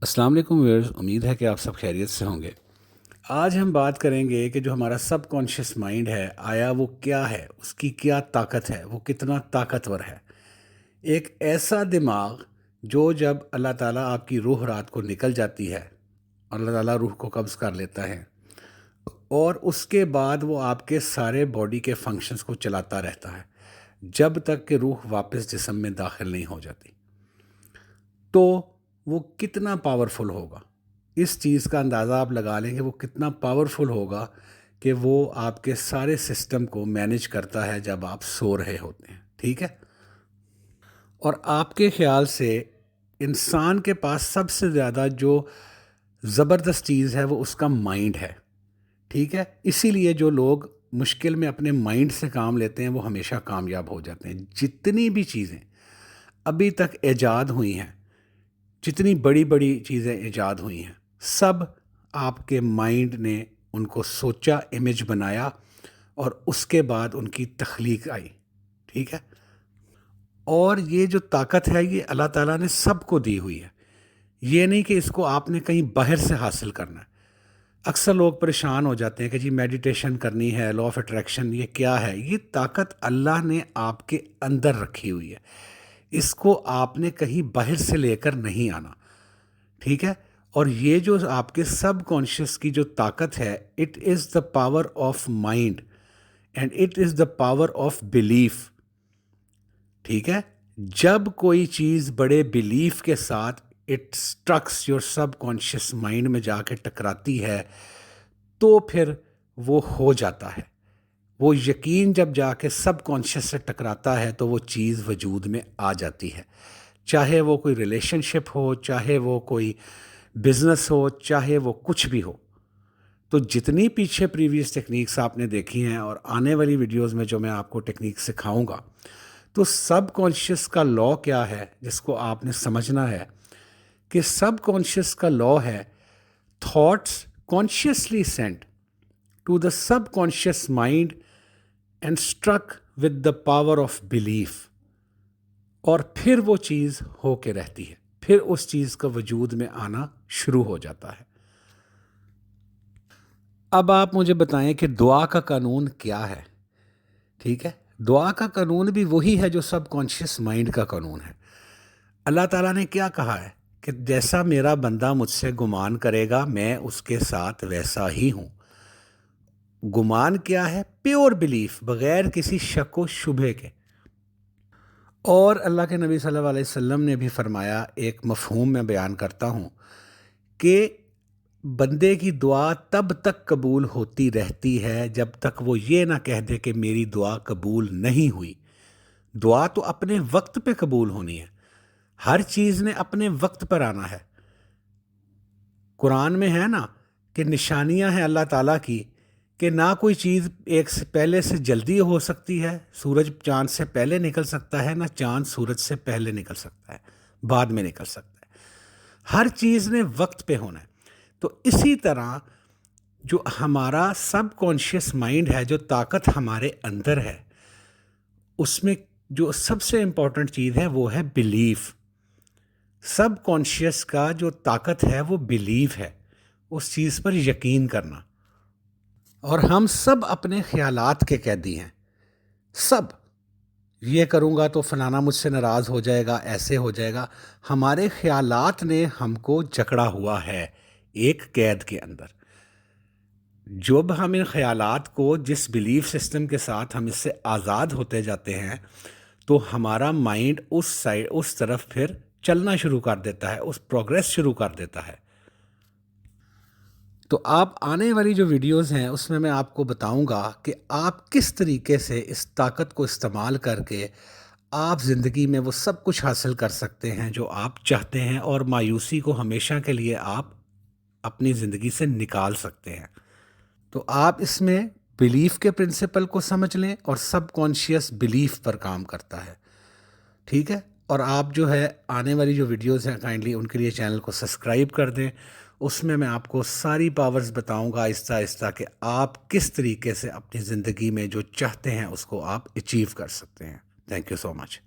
السلام علیکم ویئرز، امید ہے کہ آپ سب خیریت سے ہوں گے۔ آج ہم بات کریں گے کہ جو ہمارا سب کانشیس مائنڈ ہے، آیا وہ کیا ہے، اس کی کیا طاقت ہے، وہ کتنا طاقتور ہے۔ ایک ایسا دماغ جو جب اللہ تعالیٰ آپ کی روح رات کو نکل جاتی ہے اور اللہ تعالیٰ روح کو قبض کر لیتا ہے، اور اس کے بعد وہ آپ کے سارے باڈی کے فنکشنز کو چلاتا رہتا ہے جب تک کہ روح واپس جسم میں داخل نہیں ہو جاتی، تو وہ کتنا پاورفل ہوگا۔ اس چیز کا اندازہ آپ لگا لیں کہ وہ کتنا پاورفل ہوگا کہ وہ آپ کے سارے سسٹم کو مینیج کرتا ہے جب آپ سو رہے ہوتے ہیں، ٹھیک ہے۔ اور آپ کے خیال سے انسان کے پاس سب سے زیادہ جو زبردست چیز ہے وہ اس کا مائنڈ ہے، ٹھیک ہے۔ اسی لیے جو لوگ مشکل میں اپنے مائنڈ سے کام لیتے ہیں وہ ہمیشہ کامیاب ہو جاتے ہیں۔ جتنی بھی چیزیں ابھی تک ایجاد ہوئی ہیں، جتنی بڑی بڑی چیزیں ایجاد ہوئی ہیں، سب آپ کے مائنڈ نے ان کو سوچا، امیج بنایا، اور اس کے بعد ان کی تخلیق آئی، ٹھیک ہے۔ اور یہ جو طاقت ہے یہ اللہ تعالیٰ نے سب کو دی ہوئی ہے، یہ نہیں کہ اس کو آپ نے کہیں باہر سے حاصل کرنا ہے۔ اکثر لوگ پریشان ہو جاتے ہیں کہ جی میڈیٹیشن کرنی ہے، لا آف اٹریکشن، یہ کیا ہے؟ یہ طاقت اللہ نے آپ کے اندر رکھی ہوئی ہے، اس کو آپ نے کہیں باہر سے لے کر نہیں آنا، ٹھیک ہے۔ اور یہ جو آپ کے سب کانشیس کی جو طاقت ہے، it is the power of mind and it is the power of belief, ٹھیک ہے۔ جب کوئی چیز بڑے بلیف کے ساتھ it asterisks your sub conscious mind میں جا کے ٹکراتی ہے تو پھر وہ ہو جاتا ہے۔ وہ یقین جب جا کے سب کانشیس سے ٹکراتا ہے تو وہ چیز وجود میں آ جاتی ہے، چاہے وہ کوئی ریلیشن شپ ہو، چاہے وہ کوئی بزنس ہو، چاہے وہ کچھ بھی ہو۔ تو جتنی پیچھے پریویس ٹیکنیکس آپ نے دیکھی ہیں اور آنے والی ویڈیوز میں جو میں آپ کو ٹیکنیک سکھاؤں گا، تو سب کانشیس کا لا کیا ہے جس کو آپ نے سمجھنا ہے کہ سب کانشیس کا لا ہے thoughts consciously sent to the subconscious mind and struck with the power of belief, اور پھر وہ چیز ہو کے رہتی ہے، پھر اس چیز کا وجود میں آنا شروع ہو جاتا ہے۔ اب آپ مجھے بتائیں کہ دعا کا قانون کیا ہے، ٹھیک ہے۔ دعا کا قانون بھی وہی ہے جو سب کانشیس مائنڈ کا قانون ہے۔ اللہ تعالیٰ نے کیا کہا ہے کہ جیسا میرا بندہ مجھ سے گمان کرے گا میں اس کے ساتھ ویسا ہی ہوں۔ گمان کیا ہے؟ پیور بلیف، بغیر کسی شک و شبہ کے۔ اور اللہ کے نبی صلی اللہ علیہ وسلم نے بھی فرمایا، ایک مفہوم میں بیان کرتا ہوں کہ بندے کی دعا تب تک قبول ہوتی رہتی ہے جب تک وہ یہ نہ کہہ دے کہ میری دعا قبول نہیں ہوئی۔ دعا تو اپنے وقت پہ قبول ہونی ہے، ہر چیز نے اپنے وقت پر آنا ہے۔ قرآن میں ہے نا کہ نشانیاں ہیں اللہ تعالیٰ کی کہ نہ کوئی چیز ایک سے پہلے سے جلدی ہو سکتی ہے، سورج چاند سے پہلے نکل سکتا ہے، نہ چاند سورج سے پہلے نکل سکتا ہے، بعد میں نکل سکتا ہے۔ ہر چیز نے وقت پہ ہونا ہے۔ تو اسی طرح جو ہمارا سب کانشیس مائنڈ ہے، جو طاقت ہمارے اندر ہے، اس میں جو سب سے امپورٹنٹ چیز ہے وہ ہے بلیف۔ سب کانشیس کا جو طاقت ہے وہ بلیف ہے، اس چیز پر یقین کرنا۔ اور ہم سب اپنے خیالات کے قیدی ہیں، سب۔ یہ کروں گا تو فلانا مجھ سے ناراض ہو جائے گا، ایسے ہو جائے گا۔ ہمارے خیالات نے ہم کو جکڑا ہوا ہے ایک قید کے اندر۔ جب ہم ان خیالات کو، جس بلیف سسٹم کے ساتھ ہم اس سے آزاد ہوتے جاتے ہیں، تو ہمارا مائنڈ اس طرف پھر چلنا شروع کر دیتا ہے، اس پروگریس شروع کر دیتا ہے۔ تو آپ آنے والی جو ویڈیوز ہیں اس میں آپ کو بتاؤں گا کہ آپ کس طریقے سے اس طاقت کو استعمال کر کے آپ زندگی میں وہ سب کچھ حاصل کر سکتے ہیں جو آپ چاہتے ہیں، اور مایوسی کو ہمیشہ کے لیے آپ اپنی زندگی سے نکال سکتے ہیں۔ تو آپ اس میں بلیف کے پرنسپل کو سمجھ لیں، اور سب کانشیس بلیف پر کام کرتا ہے، ٹھیک ہے۔ اور آپ جو ہے آنے والی جو ویڈیوز ہیں کائنڈلی ان کے لیے چینل کو سبسکرائب کر دیں۔ اس میں آپ کو ساری پاورز بتاؤں گا آہستہ آہستہ کہ آپ کس طریقے سے اپنی زندگی میں جو چاہتے ہیں اس کو آپ اچیو کر سکتے ہیں۔ Thank you so much.